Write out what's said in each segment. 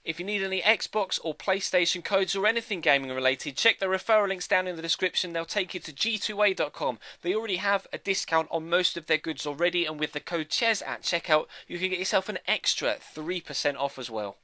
If you need any Xbox or PlayStation codes or anything gaming related, check the referral links down in the description. They'll take you to g2a.com. They already have a discount on most of their goods already, and with the code CHES at checkout, you can get yourself an extra 3% off as well.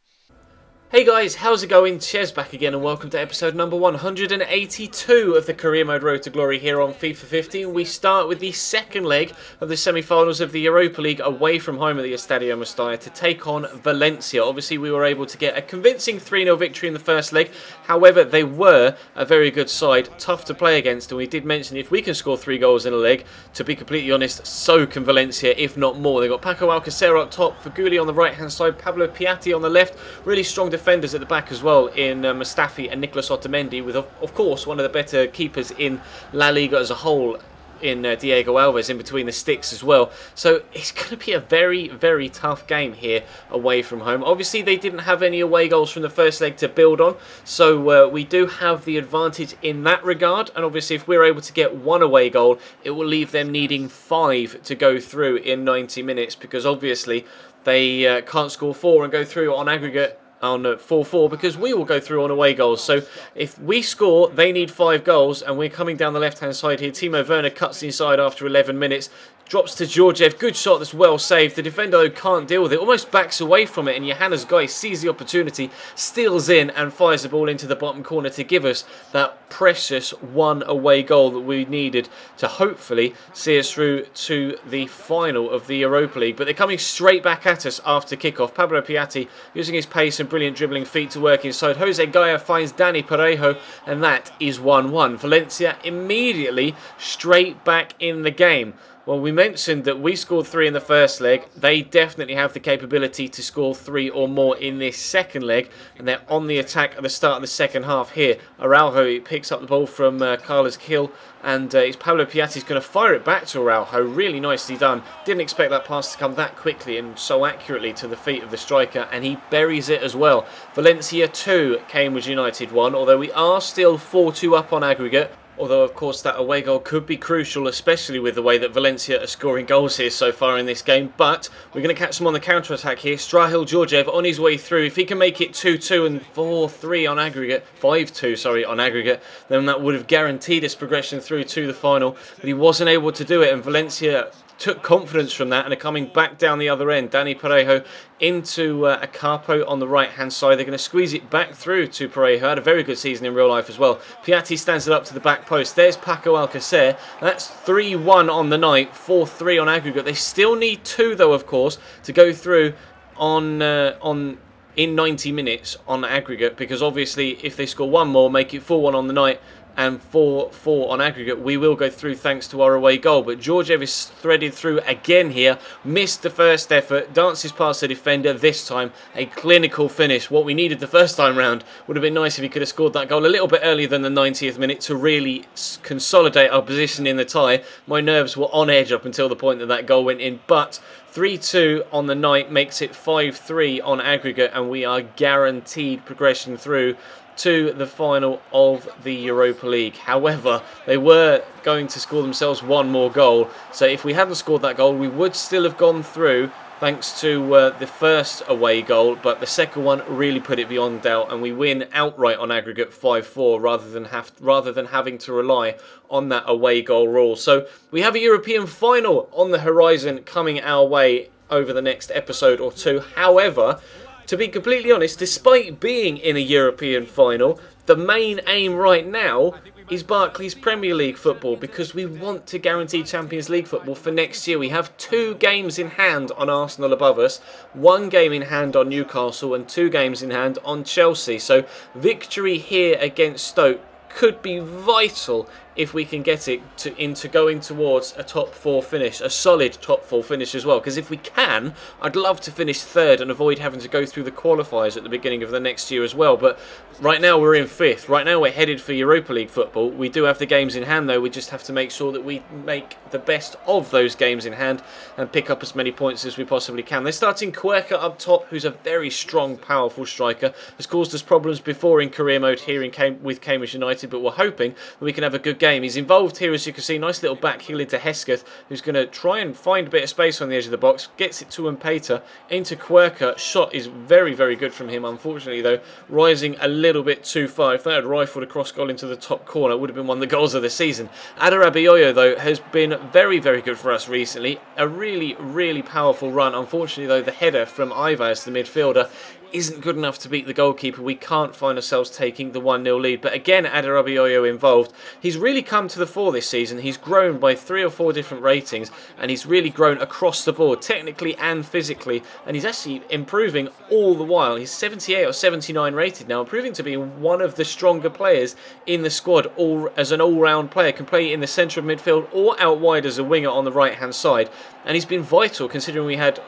Hey guys, how's it going? Ches back again and welcome to episode number 182 of the Career Mode Road to Glory here on FIFA 15. We start with the second leg of the semi-finals of the Europa League away from home at the Estadio Mestalla to take on Valencia. Obviously we were able to get a convincing 3-0 victory in the first leg. However, they were a very good side, tough to play against, and we did mention if we can score 3 goals in a leg, to be completely honest, so can Valencia, if not more. They've got Paco Alcacer up top, Faguli on the right hand side, Pablo Piatti on the left, really strong defenders at the back as well in Mustafi and Nicolas Otamendi, with of course one of the better keepers in La Liga as a whole in Diego Alves in between the sticks as well. So it's going to be a very, very tough game here away from home. Obviously they didn't have any away goals from the first leg to build on, so we do have the advantage in that regard, and obviously if we're able to get one away goal, it will leave them needing 5 to go through in 90 minutes, because obviously they can't score 4 and go through on aggregate on 4-4, because we will go through on away goals. So if we score, they need 5 goals, and we're coming down the left hand side here. Timo Werner cuts inside after 11 minutes, drops to Georgiev, good shot that's well saved. The defender though can't deal with it, almost backs away from it, and Johannes Guy sees the opportunity, steals in and fires the ball into the bottom corner to give us that precious 1 away goal that we needed to hopefully see us through to the final of the Europa League. But they're coming straight back at us after kickoff. Pablo Piatti using his pace and brilliant dribbling feet to work inside. Jose Gaia finds Dani Parejo, and that is 1-1. Valencia immediately straight back in the game. Well, we mentioned that we scored 3 in the first leg. They definitely have the capability to score 3 or more in this second leg, and they're on the attack at the start of the second half here. Araujo picks up the ball from Carlos Gil, and it's Pablo Piatti's going to fire it back to Araujo. Really nicely done. Didn't expect that pass to come that quickly and so accurately to the feet of the striker, and he buries it as well. Valencia 2, Cambridge United 1, although we are still 4-2 up on aggregate. Although, of course, that away goal could be crucial, especially with the way that Valencia are scoring goals here so far in this game. But we're going to catch them on the counter-attack here. Strahil Georgiev on his way through. If he can make it 2-2 and 4-3 on aggregate, 5-2, sorry, on aggregate, then that would have guaranteed us progression through to the final. But he wasn't able to do it, and Valencia took confidence from that and are coming back down the other end. Dani Parejo into a Capo on the right hand side. They're going to squeeze it back through to Parejo. Had a very good season in real life as well. Piatti stands it up to the back post. There's Paco Alcacer. That's 3-1 on the night, 4-3 on aggregate. They still need 2 though, of course, to go through on in 90 minutes on aggregate, because obviously if they score 1 more, make it 4-1 on the night and 4-4 on aggregate, we will go through thanks to our away goal. But Georgiev is threaded through again here, missed the first effort, dances past the defender, this time a clinical finish. What we needed the first time round. Would have been nice if he could have scored that goal a little bit earlier than the 90th minute to really consolidate our position in the tie. My nerves were on edge up until the point that goal went in, but 3-2 on the night makes it 5-3 on aggregate, and we are guaranteed progression through to the final of the Europa League. However, they were going to score themselves 1 more goal, so if we hadn't scored that goal, we would still have gone through thanks to the first away goal, but the second one really put it beyond doubt, and we win outright on aggregate 5-4 rather than having to rely on that away goal rule. So we have a European final on the horizon coming our way over the next episode or 2. However, to be completely honest, despite being in a European final, the main aim right now is Barclays Premier League football, because we want to guarantee Champions League football for next year. We have 2 games in hand on Arsenal above us, 1 game in hand on Newcastle, and 2 games in hand on Chelsea. So victory here against Stoke could be vital if we can get it into going towards a top 4 finish, a solid top 4 finish as well. Because if we can, I'd love to finish 3rd and avoid having to go through the qualifiers at the beginning of the next year as well. But right now we're in 5th. Right now we're headed for Europa League football. We do have the games in hand though. We just have to make sure that we make the best of those games in hand and pick up as many points as we possibly can. They're starting Cueca up top, who's a very strong, powerful striker. Has caused us problems before in career mode here with Cambridge United, but we're hoping that we can have a good game game. He's involved here, as you can see. Nice little back heel into Hesketh, who's going to try and find a bit of space on the edge of the box. Gets it to Mpeta, into Quirker. Shot is very, very good from him. Unfortunately, though, rising a little bit too far. If they had rifled a cross goal into the top corner, it would have been one of the goals of the season. Adarabioyo, though, has been very, very good for us recently. A really, really powerful run. Unfortunately, though, the header from Ivas, the midfielder, isn't good enough to beat the goalkeeper. We can't find ourselves taking the 1-0 lead. But again, Adarabioyo involved. He's really come to the fore this season. He's grown by 3 or 4 different ratings, and he's really grown across the board, technically and physically. And he's actually improving all the while. He's 78 or 79 rated now, proving to be one of the stronger players in the squad. As an all-round player, can play in the centre of midfield or out wide as a winger on the right-hand side. And he's been vital, considering we had,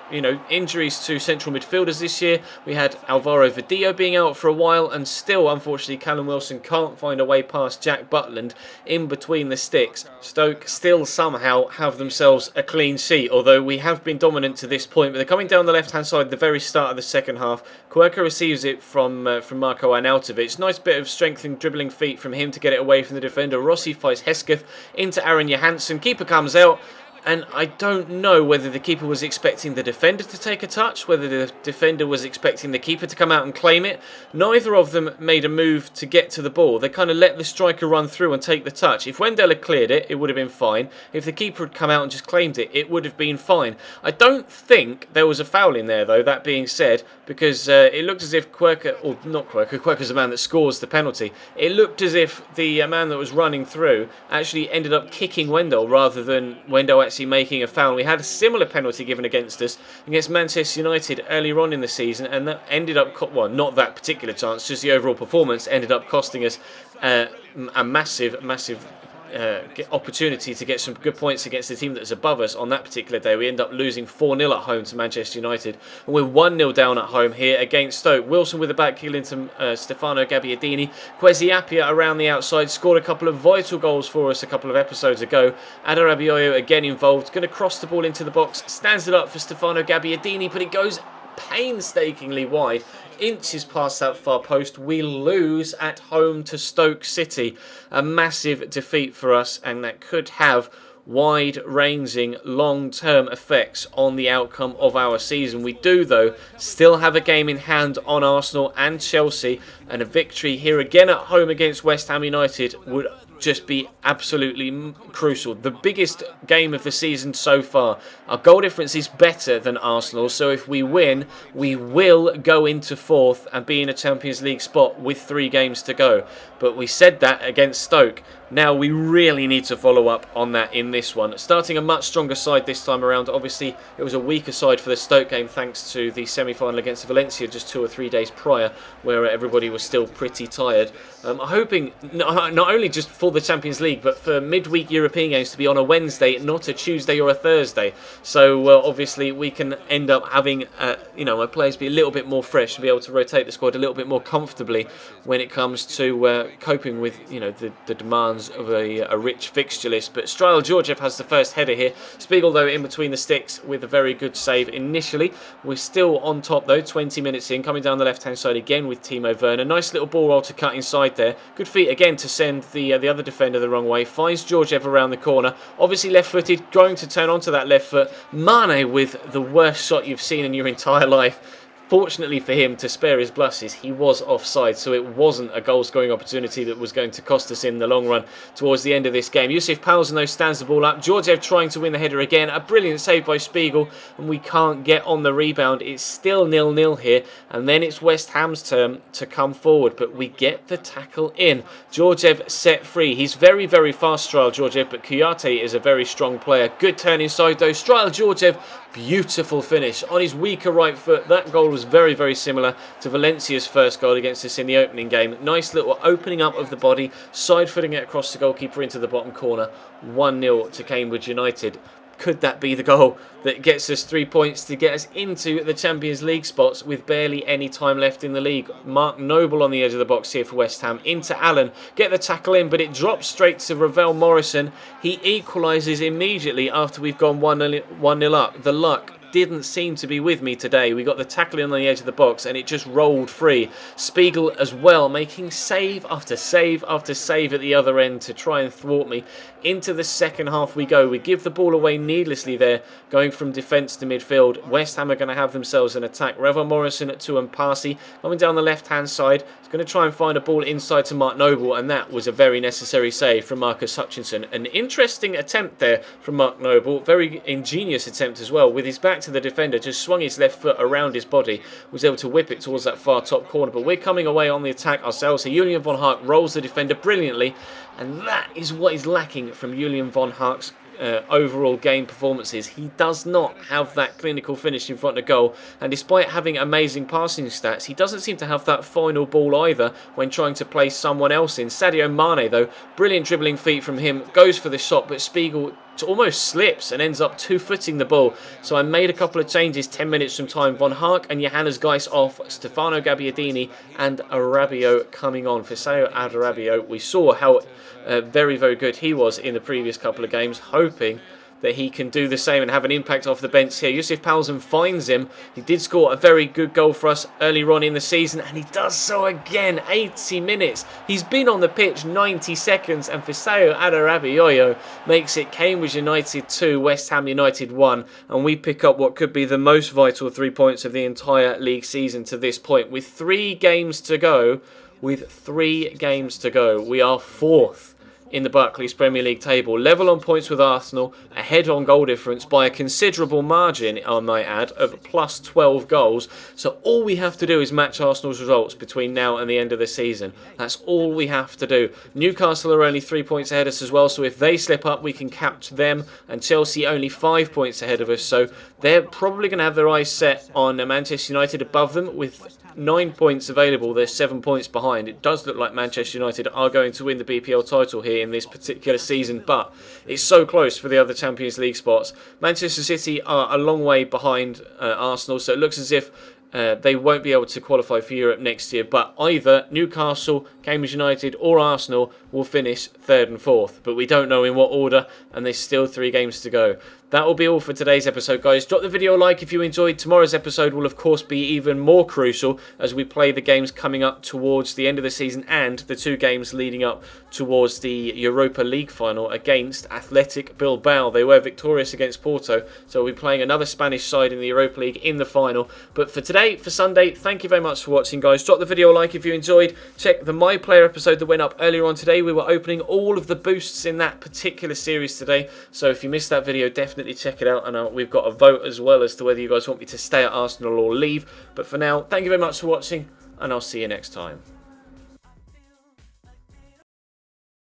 injuries to central midfielders this year. We had Alvaro Vadillo being out for a while, and still, unfortunately, Callum Wilson can't find a way past Jack Butland in between the sticks. Stoke still somehow have themselves a clean sheet, although we have been dominant to this point. But they're coming down the left-hand side at the very start of the second half. Quirker receives it from Marko Arnautovic. Nice bit of strength and dribbling feet from him to get it away from the defender. Rossi fights Hesketh into Aaron Johansson. Keeper comes out. And I don't know whether the keeper was expecting the defender to take a touch, whether the defender was expecting the keeper to come out and claim it. Neither of them made a move to get to the ball. They kind of let the striker run through and take the touch. If Wendell had cleared it, it would have been fine. If the keeper had come out and just claimed it, it would have been fine. I don't think there was a foul in there, though, that being said, because it looked as if Quirker's the man that scores the penalty. It looked as if the man that was running through actually ended up kicking Wendell rather than Wendell actually making a foul. We had a similar penalty given against us against Manchester United earlier on in the season, and that ended up, not that particular chance, just the overall performance ended up costing us a massive opportunity to get some good points against the team that's above us. On that particular day, we end up losing 4-0 at home to Manchester United, and we're 1-0 down at home here against Stoke. Wilson with a back heel into Stefano Gabbiadini. Kwesi Appiah around the outside scored a couple of vital goals for us a couple of episodes ago. Adarabioyo again involved, going to cross the ball into the box, stands it up for Stefano Gabbiadini, but it goes painstakingly wide, inches past that far post. We lose at home to Stoke City. A massive defeat for us, and that could have wide-ranging long-term effects on the outcome of our season. We do, though, still have a game in hand on Arsenal and Chelsea, and a victory here again at home against West Ham United would just be absolutely crucial. The biggest game of the season so far. Our goal difference is better than Arsenal, so if we win, we will go into 4th and be in a Champions League spot with 3 games to go. But we said that against Stoke. Now we really need to follow up on that in this one. Starting a much stronger side this time around. Obviously, it was a weaker side for the Stoke game thanks to the semi-final against Valencia just 2 or 3 days prior, where everybody was still pretty tired. I'm hoping not only just for the Champions League, but for midweek European games to be on a Wednesday, not a Tuesday or a Thursday. So obviously we can end up having my players be a little bit more fresh and be able to rotate the squad a little bit more comfortably when it comes to coping with the demands of a rich fixture list. But Strail Georgiev has the first header here. Spiegel, though, in between the sticks with a very good save initially. We're still on top, though, 20 minutes in, coming down the left-hand side again with Timo Werner. Nice little ball roll to cut inside there. Good feet again to send the other defender the wrong way. Finds Georgiev around the corner. Obviously left-footed, going to turn onto that left foot. Mane with the worst shot you've seen in your entire life. Fortunately for him, to spare his blushes, he was offside, so it wasn't a goal-scoring opportunity that was going to cost us in the long run towards the end of this game. Yusuf Palsen, though, stands the ball up. Georgiev trying to win the header again. A brilliant save by Spiegel, and we can't get on the rebound. It's still 0-0 here, and then it's West Ham's turn to come forward, but we get the tackle in. Georgiev set free. He's very, very fast, Strail Georgiev, but Kouyaté is a very strong player. Good turn inside, though. Strail Georgiev, beautiful finish on his weaker right foot. That goal was very, very similar to Valencia's first goal against us in the opening game. Nice little opening up of the body, side-footing it across the goalkeeper into the bottom corner. 1-0 to Cambridge United. Could that be the goal that gets us 3 points to get us into the Champions League spots with barely any time left in the league? Mark Noble on the edge of the box here for West Ham. Into Allen. Get the tackle in, but it drops straight to Ravel Morrison. He equalises immediately after we've gone 1-0 up. The luck didn't seem to be with me today. We got the tackling on the edge of the box and it just rolled free. Spiegel as well, making save after save after save at the other end to try and thwart me. Into the second half we go. We give the ball away needlessly there, going from defence to midfield. West Ham are going to have themselves an attack. Revel Morrison to Mpasi coming down the left-hand side. He's going to try and find a ball inside to Mark Noble, and that was a very necessary save from Marcus Hutchinson. An interesting attempt there from Mark Noble. Very ingenious attempt as well. With his back to the defender, just swung his left foot around his body, was able to whip it towards that far top corner. But we're coming away on the attack ourselves. So Julian von Hark rolls the defender brilliantly, and that is what is lacking from Julian von Hark's overall game performances. He does not have that clinical finish in front of goal, and despite having amazing passing stats, he doesn't seem to have that final ball either when trying to play someone else in. Sadio Mane though, brilliant dribbling feet from him, goes for the shot, but Spiegel almost slips and ends up two-footing the ball. So I made a couple of changes 10 minutes from time. Von Hark and Johannes Geis off, Stefano Gabbiadini and Arabio coming on. Fisao Adarabio, we saw how very, very good he was in the previous couple of games, hoping that he can do the same and have an impact off the bench here. Yusuf Palzen finds him. He did score a very good goal for us earlier on in the season, and he does so again. 80 minutes. He's been on the pitch 90 seconds, and Fisao Adarabioyo makes it Cambridge United 2, West Ham United 1, and we pick up what could be the most vital 3 points of the entire league season to this point. With 3 games to go, we are 4th in the Barclays Premier League table, level on points with Arsenal, ahead on goal difference by a considerable margin, I might add, of plus 12 goals. So all we have to do is match Arsenal's results between now and the end of the season. That's all we have to do. Newcastle are only 3 points ahead of us as well, so if they slip up we can catch them, and Chelsea only 5 points ahead of us, so they're probably going to have their eyes set on Manchester United above them. With 9 points available, they're 7 points behind. It does look like Manchester United are going to win the BPL title here in this particular season, but it's so close for the other Champions League spots. Manchester City are a long way behind Arsenal, so it looks as if they won't be able to qualify for Europe next year, but either Newcastle, Cambridge United or Arsenal will finish 3rd and 4th, but we don't know in what order, and there's still 3 games to go. That will be all for today's episode, guys. Drop the video a like if you enjoyed. Tomorrow's episode will of course be even more crucial as we play the games coming up towards the end of the season and the 2 games leading up towards the Europa League final against Athletic Bilbao. They were victorious against Porto, so we'll be playing another Spanish side in the Europa League in the final. But for today, for Sunday, thank you very much for watching, guys. Drop the video a like if you enjoyed. Check the My Player episode that went up earlier on today. We were opening all of the boosts in that particular series today, so if you missed that video, definitely check it out, and we've got a vote as well as to whether you guys want me to stay at Arsenal or leave. But for now, thank you very much for watching, and I'll see you next time.